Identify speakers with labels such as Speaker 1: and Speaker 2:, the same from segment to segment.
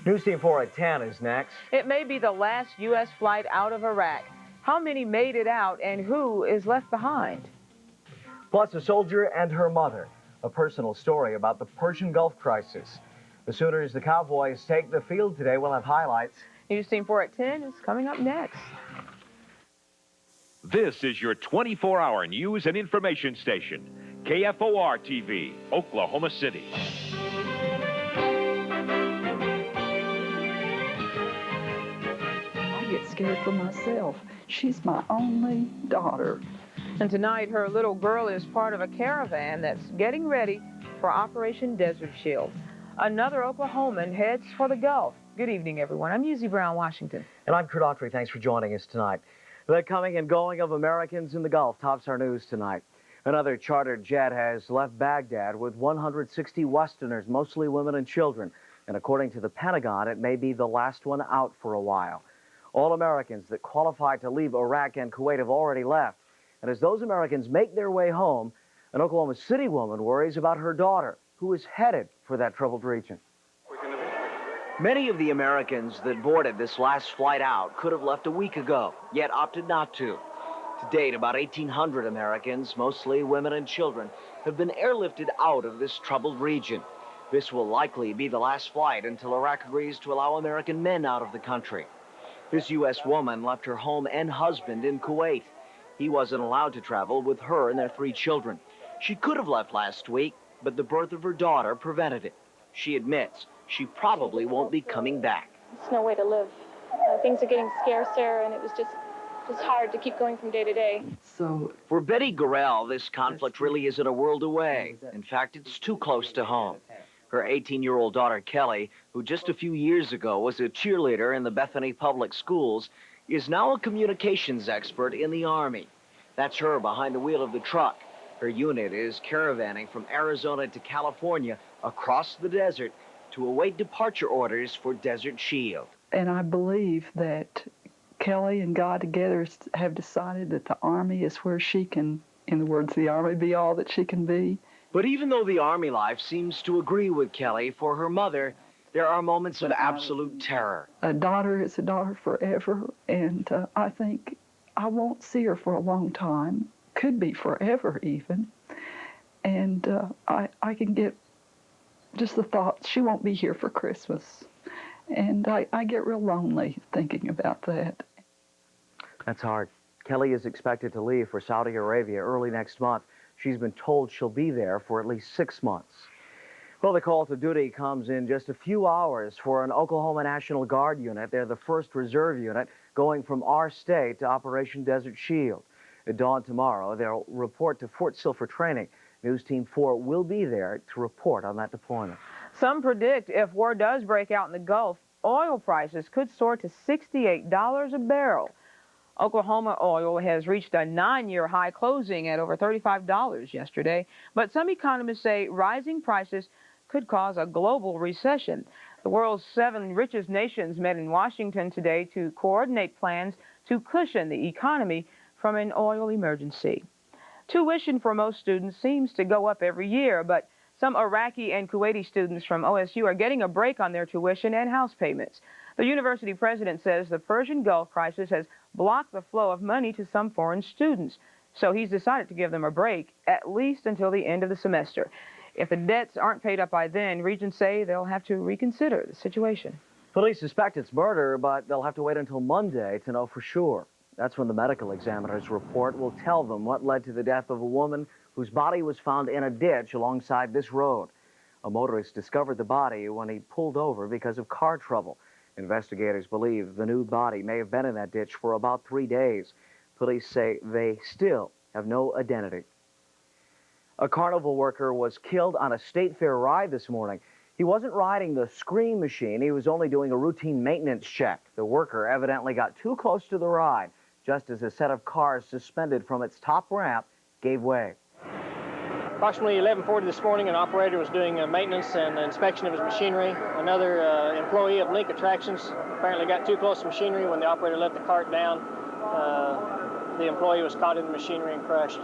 Speaker 1: News Team 4 at 10 is next.
Speaker 2: It may be the last U.S. flight out of Iraq. How many made it out and who is left behind?
Speaker 1: Plus, a soldier and her mother. A personal story about the Persian Gulf crisis. The Sooners, the Cowboys, take the field today. We'll have highlights.
Speaker 2: News Team 4 at 10 is coming up next.
Speaker 3: This is your 24-hour news and information station, KFOR TV, Oklahoma City.
Speaker 4: I get scared for myself. She's my only daughter.
Speaker 2: And tonight, her little girl is part of a caravan that's getting ready for Operation Desert Shield. Another Oklahoman heads for the Gulf. Good evening, everyone. I'm Yuzi Brown, Washington.
Speaker 1: And I'm Kurt Autry. Thanks for joining us tonight. The coming and going of Americans in the Gulf tops our news tonight. Another chartered jet has left Baghdad with 160 Westerners, mostly women and children. And according to the Pentagon, it may be the last one out for a while. All Americans that qualified to leave Iraq and Kuwait have already left. And as those Americans make their way home, an Oklahoma City woman worries about her daughter, who is headed for that troubled region. Many of the Americans that boarded this last flight out could have left a week ago, yet opted not to. To date, about 1,800 Americans, mostly women and children, have been airlifted out of this troubled region. This will likely be the last flight until Iraq agrees to allow American men out of the country. This U.S. woman left her home and husband in Kuwait. He wasn't allowed to travel with her and their 3 children. She could have left last week, but the birth of her daughter prevented it. She admits she probably won't be coming back.
Speaker 5: It's no way to live. Things are getting scarcer, and it was just hard to keep going from day to day.
Speaker 4: So
Speaker 1: For Betty Gorell, this conflict really isn't a world away. In fact, it's too close to home. Her 18-year-old daughter, Kelly, who just a few years ago was a cheerleader in the Bethany Public Schools, is now a communications expert in the Army. That's her behind the wheel of the truck. Her unit is caravanning from Arizona to California across the desert to await departure orders for Desert Shield.
Speaker 4: and I believe that Kelly and God together have decided that the Army is where she can, in the words of the Army, be all that she can be.
Speaker 1: But even though the Army life seems to agree with Kelly, for her mother, there are moments of absolute terror.
Speaker 4: A daughter is a daughter forever, and I think I won't see her for a long time, could be forever even. And I can get just the thought she won't be here for Christmas. And I get real lonely thinking about that.
Speaker 1: That's hard. Kelly is expected to leave for Saudi Arabia early next month. She's been told she'll be there for at least 6 months. Well, the call to duty comes in just a few hours for an Oklahoma National Guard unit. They're the first reserve unit going from our state to Operation Desert Shield. At dawn tomorrow, they'll report to Fort Sill for training. News Team 4 will be there to report on that deployment.
Speaker 2: Some predict if war does break out in the Gulf, oil prices could soar to $68 a barrel. Oklahoma oil has reached a 9-year high, closing at over $35 yesterday. But some economists say rising prices could cause a global recession. The world's 7 richest nations met in Washington today to coordinate plans to cushion the economy from an oil emergency. Tuition for most students seems to go up every year, but some Iraqi and Kuwaiti students from OSU are getting a break on their tuition and house payments. The university president says the Persian Gulf crisis has blocked the flow of money to some foreign students, so he's decided to give them a break, at least until the end of the semester. If the debts aren't paid up by then, Regents say they'll have to reconsider the situation.
Speaker 1: Police suspect it's murder, but they'll have to wait until Monday to know for sure. That's when the medical examiner's report will tell them what led to the death of a woman whose body was found in a ditch alongside this road. A motorist discovered the body when he pulled over because of car trouble. Investigators believe the nude body may have been in that ditch for about 3 days. Police say they still have no identity. A carnival worker was killed on a state fair ride this morning. He wasn't riding the scream machine. He was only doing a routine maintenance check. The worker evidently got too close to the ride, just as a set of cars suspended from its top ramp gave way.
Speaker 6: Approximately 11:40 this morning, an operator was doing maintenance and inspection of his machinery. Another employee of Link Attractions apparently got too close to machinery. When the operator let the cart down, the employee was caught in the machinery and crushed.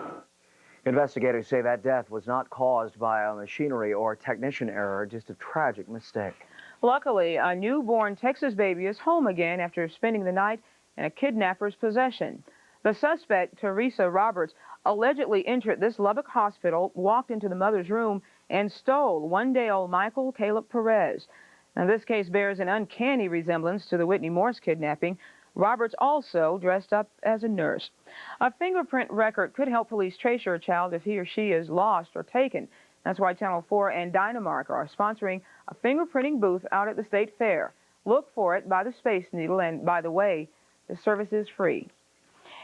Speaker 1: Investigators say that death was not caused by a machinery or technician error, just a tragic mistake.
Speaker 2: Luckily, a newborn Texas baby is home again after spending the night in a kidnapper's possession. The suspect, Teresa Roberts, allegedly entered this Lubbock hospital, walked into the mother's room, and stole one-day-old Michael Caleb Perez. Now, this case bears an uncanny resemblance to the Whitney Morse kidnapping. Roberts also dressed up as a nurse. A fingerprint record could help police trace your child if he or she is lost or taken. That's why Channel 4 and Dynamark are sponsoring a fingerprinting booth out at the State Fair. Look for it by the Space Needle, and by the way, the service is free.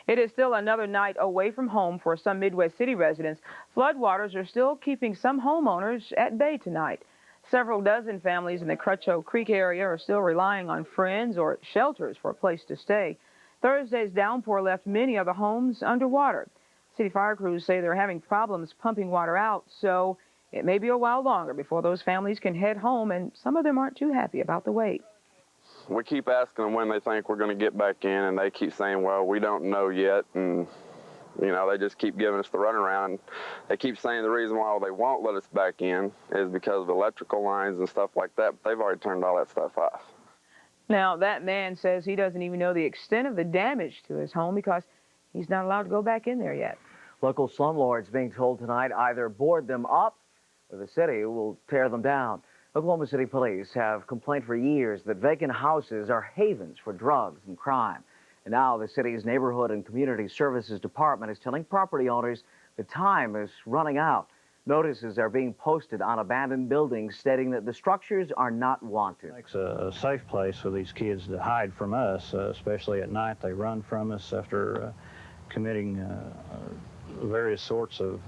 Speaker 2: It is still another night away from home for some Midwest City residents. Floodwaters are still keeping some homeowners at bay tonight. Several dozen families in the Crutcho Creek area are still relying on friends or shelters for a place to stay. Thursday's downpour left many of the homes underwater. City fire crews say they're having problems pumping water out, so it may be a while longer before those families can head home, and some of them aren't too happy about the wait.
Speaker 7: We keep asking them when they think we're going to get back in, and they keep saying, well, we don't know yet, and you know, they just keep giving us the runaround. They keep saying the reason why they won't let us back in is because of electrical lines and stuff like that, but they've already turned all that stuff off.
Speaker 2: Now, that man says he doesn't even know the extent of the damage to his home because he's not allowed to go back in there yet.
Speaker 1: Local slumlords being told tonight either board them up or the city will tear them down. Oklahoma City police have complained for years that vacant houses are havens for drugs and crime. And now the city's Neighborhood and Community Services Department is telling property owners the time is running out. Notices are being posted on abandoned buildings stating that the structures are not wanted.
Speaker 8: It's a safe place for these kids to hide from us, especially at night. They run from us after committing various sorts of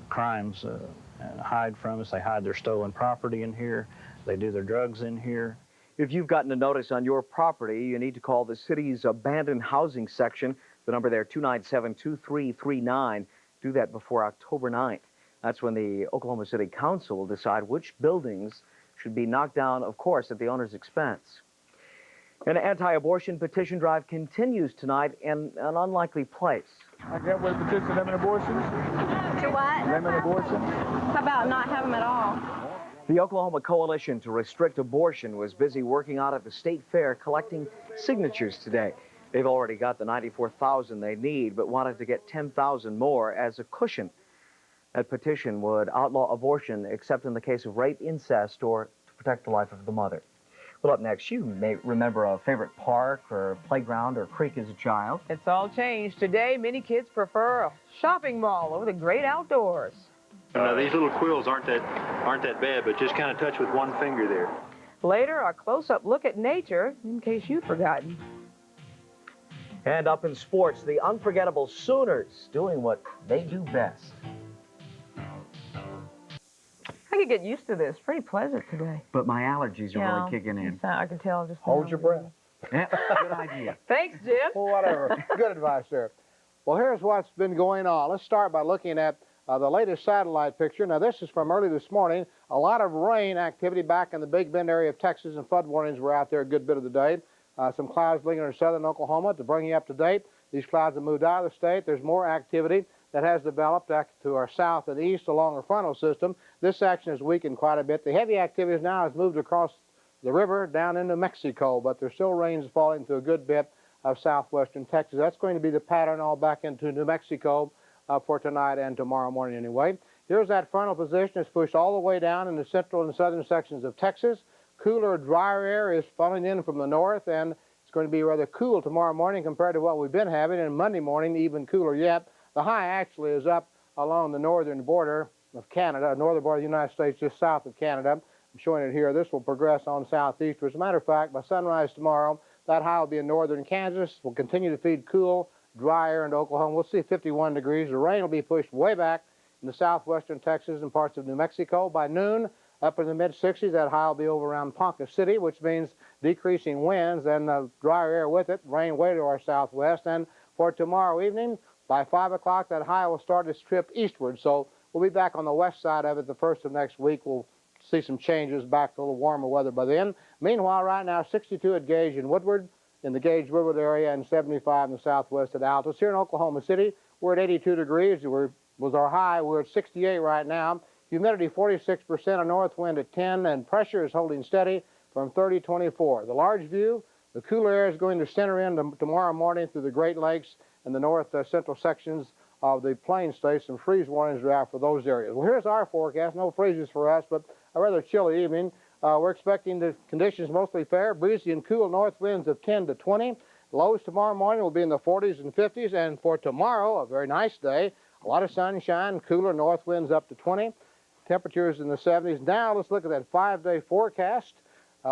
Speaker 8: crimes and hide from us. They hide their stolen property in here. They do their drugs in here.
Speaker 1: If you've gotten a notice on your property, you need to call the city's abandoned housing section. The number there, 297-2339. Do that before October 9th. That's when the Oklahoma City Council will decide which buildings should be knocked down, of course, at the owner's expense. An anti-abortion petition drive continues tonight in an unlikely place.
Speaker 9: I can't wait to petition limit abortions.
Speaker 5: To what?
Speaker 9: Limit abortion.
Speaker 5: How about not have them at all?
Speaker 1: The Oklahoma Coalition to Restrict Abortion was busy working out at the state fair collecting signatures today. They've already got the 94,000 they need, but wanted to get 10,000 more as a cushion. That petition would outlaw abortion except in the case of rape, incest, or to protect the life of the mother. Well, up next, you may remember a favorite park or playground or creek as a child.
Speaker 2: It's all changed. Today, many kids prefer a shopping mall over the great outdoors.
Speaker 10: These little quills aren't that bad, but just kind of touch with one finger there.
Speaker 2: Later, a close-up look at nature, in case you've forgotten.
Speaker 1: And up in sports, the unforgettable Sooners doing what they do best.
Speaker 2: I could get used to this. Pretty pleasant today.
Speaker 1: But my allergies are really kicking in.
Speaker 2: I can tell just
Speaker 9: Hold
Speaker 2: now.
Speaker 9: your breath.
Speaker 1: Yeah, good idea.
Speaker 2: Thanks, Jim.
Speaker 9: Well, whatever. Good advice there. Well, here's what's been going on. Let's start by looking at the latest satellite picture. Now, this is from early this morning. A lot of rain activity back in the Big Bend area of Texas, and flood warnings were out there a good bit of the day. Some clouds lingering in southern Oklahoma. To bring you up to date, these clouds have moved out of the state. There's more activity that has developed to our south and east along our frontal system. This section has weakened quite a bit. The heavy activity now has moved across the river down into Mexico, but there's still rains falling to a good bit of southwestern Texas. That's going to be the pattern all back into New Mexico for tonight and tomorrow morning anyway. Here's that frontal position. It's pushed all the way down in the central and southern sections of Texas. Cooler, drier air is falling in from the north, and it's going to be rather cool tomorrow morning compared to what we've been having, and Monday morning even cooler yet. The high actually is up along the northern border of Canada, northern border of the United States, just south of Canada. I'm showing it here. This will progress on southeast. As a matter of fact, by sunrise tomorrow, that high will be in northern Kansas. We'll continue to feed cool, dry air into Oklahoma. We'll see 51 degrees. The rain will be pushed way back in the southwestern Texas and parts of New Mexico. By noon, up in the mid-60s, that high will be over around Ponca City, which means decreasing winds and drier air with it, rain way to our southwest. And for tomorrow evening, by 5 o'clock, that high will start its trip eastward. So we'll be back on the west side of it the first of next week. We'll see some changes back to a little warmer weather by then. Meanwhile, right now, 62 at Gage and Woodward in the Gage-Woodward area and 75 in the southwest at Altus. Here in Oklahoma City, we're at 82 degrees. Was our high. We're at 68 right now. Humidity 46%, a north wind at 10, and pressure is holding steady from 30-24. The large view, the cooler air is going to center in tomorrow morning through the Great Lakes and the north central sections of the plain states. Some freeze warnings are out for those areas. Well, here's our forecast. No freezes for us, but a rather chilly evening. We're expecting the conditions mostly fair, breezy and cool north winds of 10 to 20. Lows tomorrow morning will be in the 40s and 50s, and for tomorrow, a very nice day, a lot of sunshine, cooler north winds up to 20. Temperatures in the 70s. Now let's look at that 5-day forecast.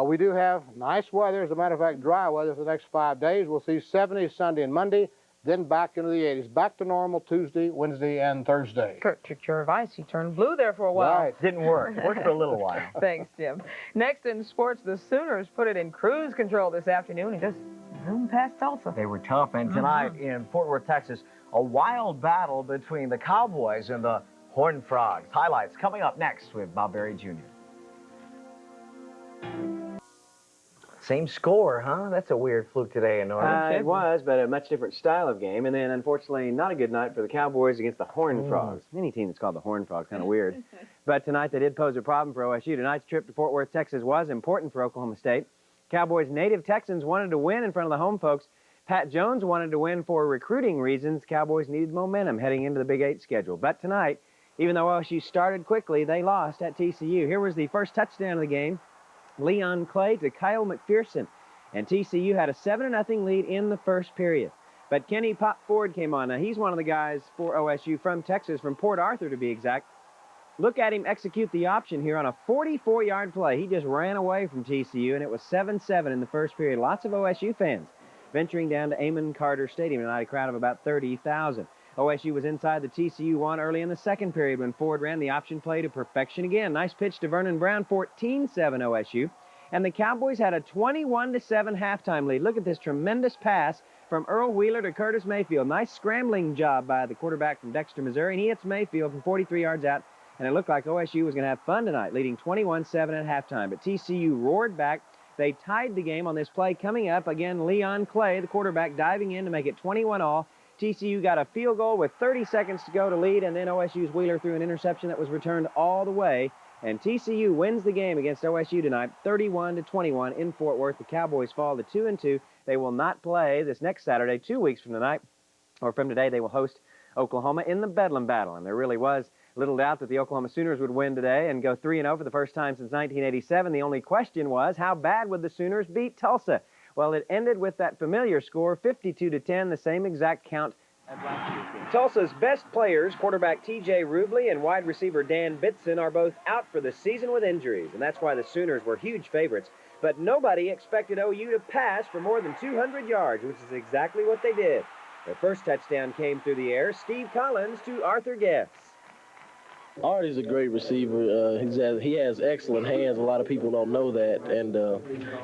Speaker 9: We do have nice weather, as a matter of fact, dry weather for the next 5 days. We'll see 70s Sunday and Monday, then back into the 80s. Back to normal Tuesday, Wednesday, and Thursday.
Speaker 2: Kurt took your advice. He turned blue there for a while.
Speaker 9: Right.
Speaker 1: Didn't work. Worked for a little while.
Speaker 2: Thanks, Jim. Next in sports, the Sooners put it in cruise control this afternoon and just zoomed past Tulsa.
Speaker 1: They were tough, and tonight in Fort Worth, Texas, a wild battle between the Cowboys and the Horned Frogs. Highlights coming up next with Bob Berry Jr. Same score, huh? That's a weird fluke today in Northern.
Speaker 11: It was, but a much different style of game. And then, unfortunately, not a good night for the Cowboys against the Horned Frogs. Any team that's called the Horned Frogs, kind of weird. But tonight they did pose a problem for OSU. Tonight's trip to Fort Worth, Texas was important for Oklahoma State. Cowboys' native Texans wanted to win in front of the home folks. Pat Jones wanted to win for recruiting reasons. Cowboys needed momentum heading into the Big 8 schedule. But tonight, even though OSU started quickly, they lost at TCU. Here was the first touchdown of the game. Leon Clay to Kyle McPherson. And TCU had a 7-0 lead in the first period. But Kenny Pop Ford came on. Now, he's one of the guys for OSU from Texas, from Port Arthur to be exact. Look at him execute the option here on a 44-yard play. He just ran away from TCU, and it was 7-7 in the first period. Lots of OSU fans venturing down to Amon Carter Stadium tonight, a crowd of about 30,000. OSU was inside the TCU one early in the second period when Ford ran the option play to perfection again. Nice pitch to Vernon Brown, 14-7 OSU. And the Cowboys had a 21-7 halftime lead. Look at this tremendous pass from Earl Wheeler to Curtis Mayfield. Nice scrambling job by the quarterback from Dexter, Missouri. And he hits Mayfield from 43 yards out. And it looked like OSU was going to have fun tonight, leading 21-7 at halftime. But TCU roared back. They tied the game on this play. Coming up, again, Leon Clay, the quarterback, diving in to make it 21-all. TCU got a field goal with 30 seconds to go to lead, and then OSU's Wheeler threw an interception that was returned all the way. And TCU wins the game against OSU tonight, 31-21 in Fort Worth. The Cowboys fall to 2-2. They will not play this next Saturday, 2 weeks from tonight, or from today. They will host Oklahoma in the Bedlam Battle. And there really was little doubt that the Oklahoma Sooners would win today and go 3-0 for the first time since 1987. The only question was, how bad would the Sooners beat Tulsa? Well, it ended with that familiar score, 52-10, the same exact count as last year's game. Tulsa's best players, quarterback T.J. Rubley and wide receiver Dan Bitson, are both out for the season with injuries, and that's why the Sooners were huge favorites. But nobody expected OU to pass for more than 200 yards, which is exactly what they did. Their first touchdown came through the air. Steve Collins to Arthur Guess.
Speaker 12: Artie's a great receiver. He has excellent hands. A lot of people don't know that, and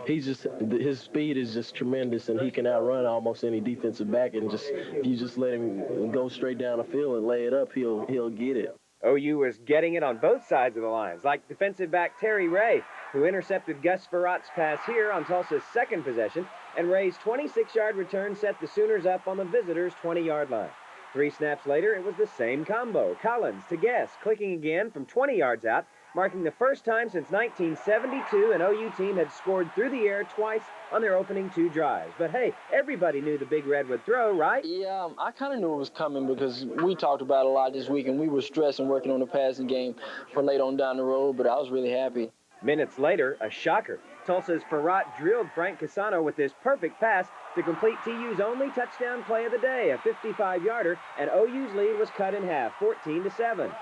Speaker 12: his speed is just tremendous, and he can outrun almost any defensive back. And if you just let him go straight down the field and lay it up, he'll get it.
Speaker 11: OU was getting it on both sides of the lines, like defensive back Terry Ray, who intercepted Gus Farrat's pass here on Tulsa's second possession, and Ray's 26-yard return set the Sooners up on the visitors' 20-yard line. 3 snaps later, it was the same combo. Collins to Guess, clicking again from 20 yards out, marking the first time since 1972 an OU team had scored through the air twice on their opening 2 drives. But hey, everybody knew the Big Red would throw, right?
Speaker 12: Yeah, I kind of knew it was coming because we talked about it a lot this week, and we were stressed and working on the passing game for late on down the road, but I was really happy.
Speaker 11: Minutes later, a shocker. Tulsa's Farrat drilled Frank Casano with this perfect pass to complete TU's only touchdown play of the day, a 55-yarder, and OU's lead was cut in half, 14-7.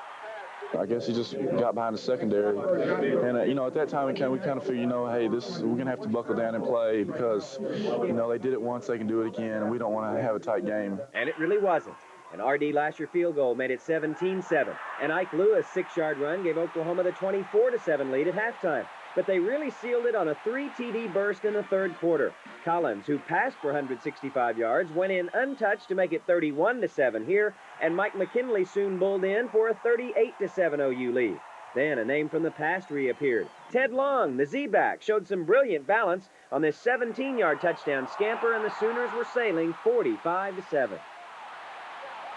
Speaker 13: I guess he just got behind the secondary. And, at that time, we kind of figured, hey, we're going to have to buckle down and play because, they did it once, they can do it again, and we don't want to have a tight game.
Speaker 11: And it really wasn't. An R.D. Lasher field goal made it 17-7. And Ike Lewis' 6-yard run gave Oklahoma the 24-7 lead at halftime. But they really sealed it on a 3 TD burst in the third quarter. Collins, who passed for 165 yards, went in untouched to make it 31-7 here, and Mike McKinley soon bulled in for a 38-7 OU lead. Then a name from the past reappeared. Ted Long, the Z-back, showed some brilliant balance on this 17-yard touchdown scamper, and the Sooners were sailing 45-7.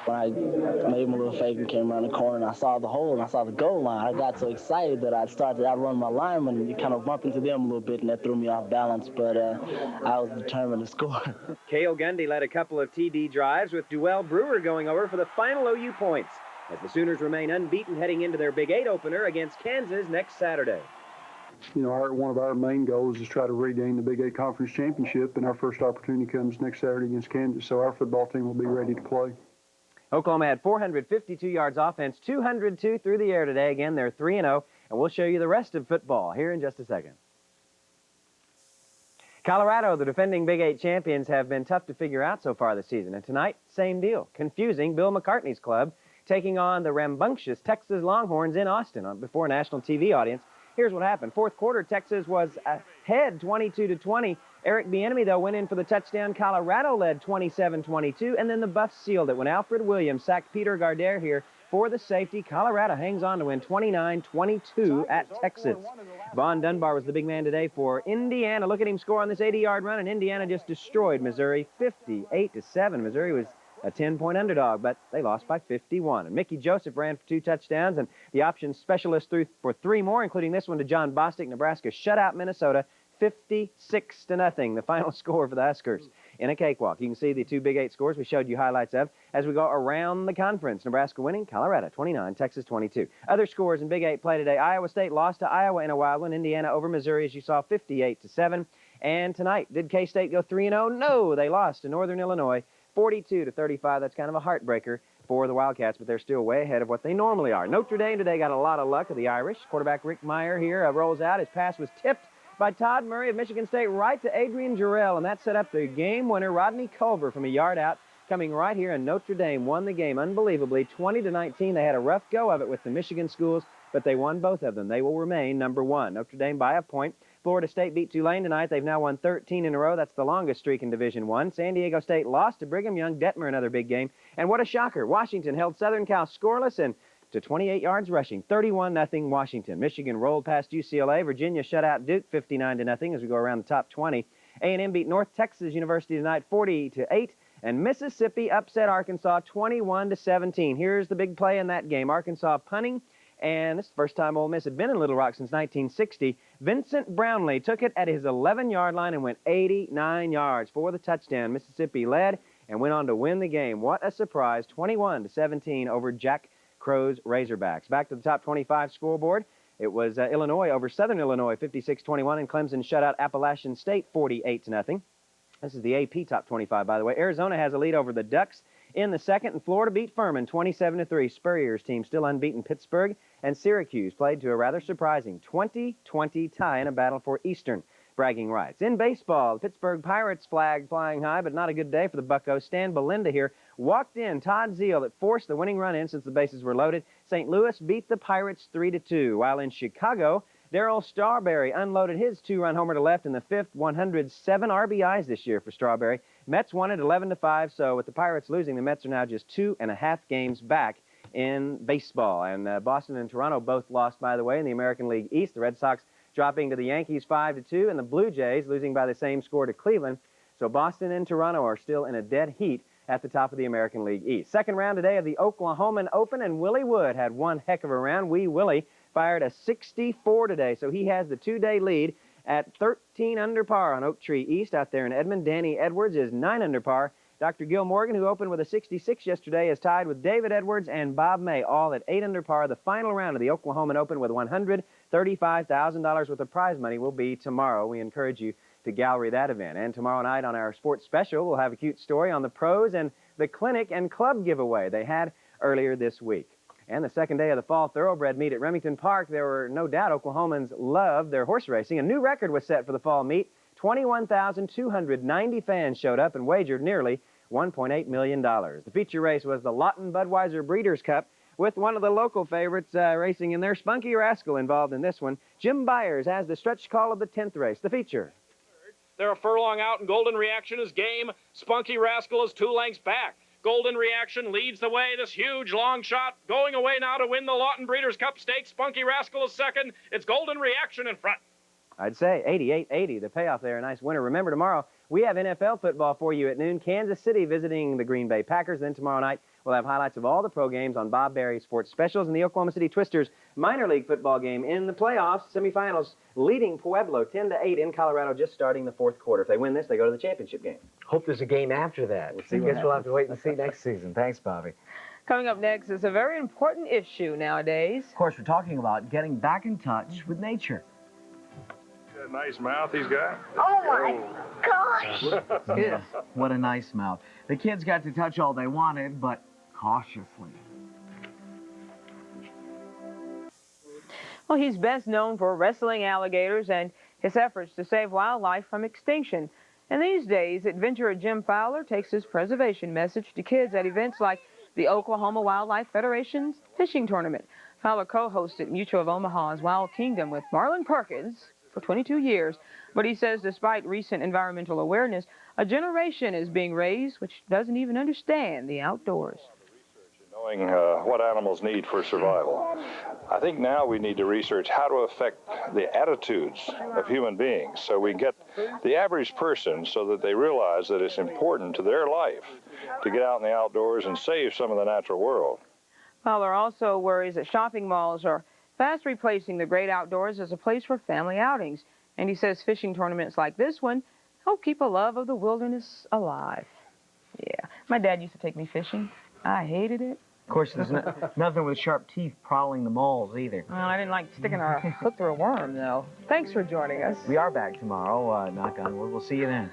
Speaker 14: When I made my little fake and came around the corner and I saw the hole and I saw the goal line, I got so excited that I started to outrun my lineman and kind of bump into them a little bit, and that threw me off balance, but I was determined to score.
Speaker 11: Cale Gundy led a couple of TD drives with Duell Brewer going over for the final OU points as the Sooners remain unbeaten heading into their Big 8 opener against Kansas next Saturday.
Speaker 15: You know, one of our main goals is try to regain the Big 8 Conference Championship, and our first opportunity comes next Saturday against Kansas, so our football team will be ready to play.
Speaker 11: Oklahoma had 452 yards offense, 202 through the air today. Again, they're 3-0, and we'll show you the rest of football here in just a second. Colorado, the defending Big 8 champions, have been tough to figure out so far this season, and tonight, same deal. Confusing Bill McCartney's club taking on the rambunctious Texas Longhorns in Austin before a national TV audience. Here's what happened. Fourth quarter, Texas was ahead 22-20. Eric Bieniemy, though, went in for the touchdown. Colorado led 27-22, and then the Buffs sealed it when Alfred Williams sacked Peter Gardere here for the safety. Colorado hangs on to win 29-22 at Texas. Vaughn Dunbar was the big man today for Indiana. Look at him score on this 80-yard run, and Indiana just destroyed Missouri 58-7. Missouri was a 10-point underdog, but they lost by 51. And Mickey Joseph ran for 2 touchdowns, and the options specialist threw for 3 more, including this one to John Bostic. Nebraska shut out Minnesota 56-0, the final score for the Huskers in a cakewalk. You can see the 2 Big 8 scores we showed you highlights of as we go around the conference. Nebraska winning, Colorado 29, Texas 22. Other scores in Big 8 play today. Iowa State lost to Iowa in a wild one. Indiana over Missouri, as you saw, 58-7. And tonight, did K-State go 3-0? No, they lost to Northern Illinois 42-35. That's kind of a heartbreaker for the Wildcats, but they're still way ahead of what they normally are. Notre Dame today got a lot of luck of the Irish. Quarterback Rick Meyer here rolls out. His pass was tipped by Todd Murray of Michigan State right to Adrian Jarrell, and that set up the game winner, Rodney Culver, from a yard out, coming right here, and Notre Dame won the game unbelievably, 20-19. They had a rough go of it with the Michigan schools, but they won both of them. They will remain number 1. Notre Dame by a point. Florida State beat Tulane tonight. They've now won 13 in a row. That's the longest streak in Division I. San Diego State lost to Brigham Young. Detmer, another big game. And what a shocker. Washington held Southern Cal scoreless and to 28 yards rushing, 31-0 Washington. Michigan rolled past UCLA. Virginia shut out Duke 59-0 as we go around the top 20. A&M beat North Texas University tonight 40-8. And Mississippi upset Arkansas 21-17. Here's the big play in that game. Arkansas punting. And this is the first time Ole Miss had been in Little Rock since 1960. Vincent Brownlee took it at his 11-yard line and went 89 yards for the touchdown. Mississippi led and went on to win the game. What a surprise, 21-17 over Jack Crow's Razorbacks. Back to the top 25 scoreboard. It was Illinois over Southern Illinois, 56-21, and Clemson shut out Appalachian State 48-0. This is the AP top 25, by the way. Arizona has a lead over the Ducks in the second, and Florida beat Furman 27-3. Spurrier's team still unbeaten. Pittsburgh and Syracuse played to a rather surprising 20-20 tie in a battle for Eastern bragging rights. In baseball, the Pittsburgh Pirates flag flying high, but not a good day for the Buccos. Stan Belinda here walked in Todd Zeal that forced the winning run in since the bases were loaded. St. Louis beat the Pirates 3-2, while in Chicago, Darryl Strawberry unloaded his 2-run homer to left in the 5th, 107 RBIs this year for Strawberry. Mets won it 11-5, so with the Pirates losing, the Mets are now just 2.5 games back in baseball. And Boston and Toronto both lost, by the way, in the American League East. The Red Sox dropping to the Yankees 5-2, and the Blue Jays losing by the same score to Cleveland. So Boston and Toronto are still in a dead heat at the top of the American League East. Second round today of the Oklahoman Open, and Willie Wood had one heck of a round. Wee Willie fired a 64 today, so he has the 2-day lead at 13 under par on Oak Tree East out there in Edmond. Danny Edwards is 9 under par. Dr. Gil Morgan, who opened with a 66 yesterday, is tied with David Edwards and Bob May, all at 8 under par. The final round of the Oklahoman Open with $135,000 worth of prize money will be tomorrow. We encourage you to gallery that event. And tomorrow night on our sports special, we'll have a cute story on the pros and the clinic and club giveaway they had earlier this week. And the second day of the fall thoroughbred meet at Remington Park, there were no doubt Oklahomans loved their horse racing. A new record was set for the fall meet. 21,290 fans showed up and wagered nearly $1.8 million. The feature race was the Lawton Budweiser Breeders' Cup, with one of the local favorites racing in there, Spunky Rascal, involved in this one. Jim Byers has the stretch call of the 10th race, the feature.
Speaker 16: They're a furlong out, and Golden Reaction is game. Spunky Rascal is 2 lengths back. Golden Reaction leads the way, this huge long shot, going away now to win the Lawton Breeders' Cup Stakes. Spunky Rascal is second. It's Golden Reaction in front.
Speaker 11: I'd say 88-80, the payoff there, a nice winner. Remember, tomorrow we have NFL football for you at noon. Kansas City visiting the Green Bay Packers. Then tomorrow night we'll have highlights of all the pro games on Bob Berry Sports Specials, and the Oklahoma City Twisters minor league football game in the playoffs, semifinals, leading Pueblo 10-8 in Colorado, just starting the fourth quarter. If they win this, they go to the championship game.
Speaker 1: Hope there's a game after that.
Speaker 11: We'll see.
Speaker 1: I guess we'll have to wait and see next season. Thanks, Bobby.
Speaker 2: Coming up next is a very important issue nowadays.
Speaker 1: Of course, we're talking about getting back in touch with nature.
Speaker 17: That nice mouth he's got.
Speaker 18: Oh my gosh!
Speaker 1: Yeah, what a nice mouth. The kids got to touch all they wanted, but cautiously.
Speaker 2: Well, he's best known for wrestling alligators and his efforts to save wildlife from extinction. And these days, adventurer Jim Fowler takes his preservation message to kids at events like the Oklahoma Wildlife Federation's fishing tournament. Fowler co-hosted Mutual of Omaha's Wild Kingdom with Marlon Perkins for 22 years. But he says despite recent environmental awareness, a generation is being raised which doesn't even understand the outdoors.
Speaker 17: Knowing what animals need for survival. I think now we need to research how to affect the attitudes of human beings so we get the average person so that they realize that it's important to their life to get out in the outdoors and save some of the natural world.
Speaker 2: Fowler also worries that shopping malls are fast replacing the great outdoors as a place for family outings. And he says fishing tournaments like this one help keep a love of the wilderness alive. Yeah, my dad used to take me fishing. I hated it.
Speaker 1: Of course, there's nothing with sharp teeth prowling the malls either.
Speaker 2: Well, I didn't like sticking a hook through a worm, though. Thanks for joining us.
Speaker 1: We are back tomorrow. Knock on wood. We'll see you then.